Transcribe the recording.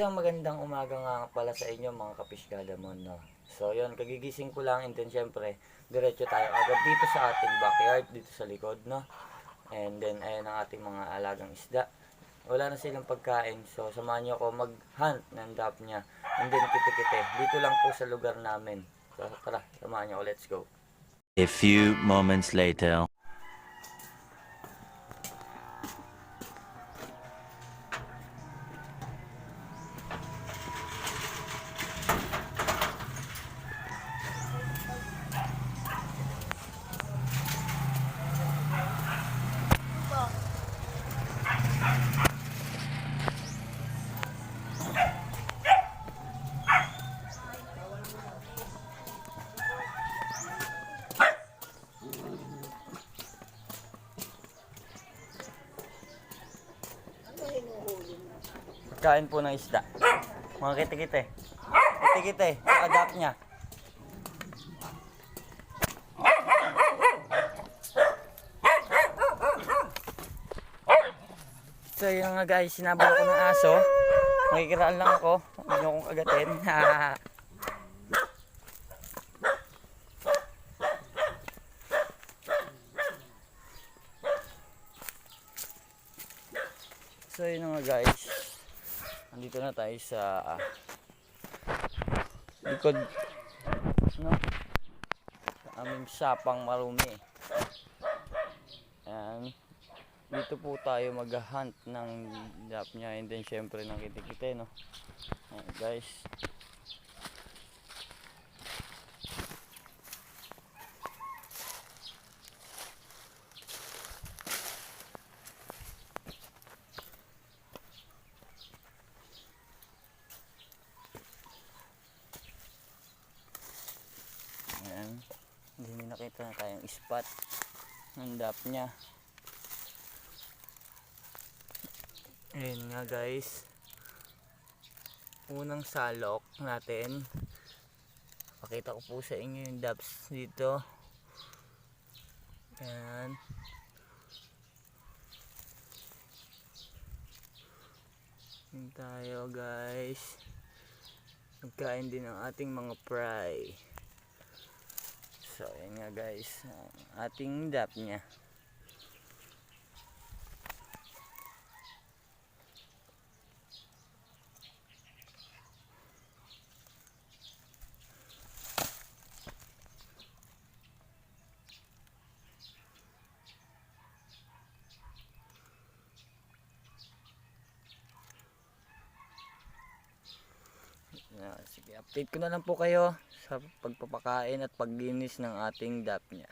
Isang magandang umaga nga pala sa inyo mga kapiskadamon, no? So yun, kagigising ko lang and then syempre, diretso tayo agad dito sa ating backyard, dito sa likod, no? And then ayan ang ating mga alagang isda. Wala na silang pagkain, so samahan nyo ako mag-hunt ng dapnya. And then kite-kite, dito lang po sa lugar namin. So tara, samahan nyo ako, let's go. A few moments later. Kain po ng isda. Mga kite-kite. Kite-kite, adapt niya. So yun nga guys, sinabal ako ng aso. Makikiraan lang ako. Huwag niyo akong kagatin. So yun nga guys. Nandito na tayo sa likod, no? Sa aming sapang marumi. Ayan. Dito po tayo mag-hunt ng dapnya and then syempre ng kite-kite, no? Ayan guys. Ayan. Hindi nakita na tayong spot ng dapnya. Ayan nga guys, unang salok natin. Pakita ko po sa inyo yung daps dito. Ayan. Ayan tayo guys, magkain din ang ating mga fry. So ayan nga guys, ang ating dap niya. Sige, update ko na lang po kayo sa pagpapakain at paglinis ng ating dap niya.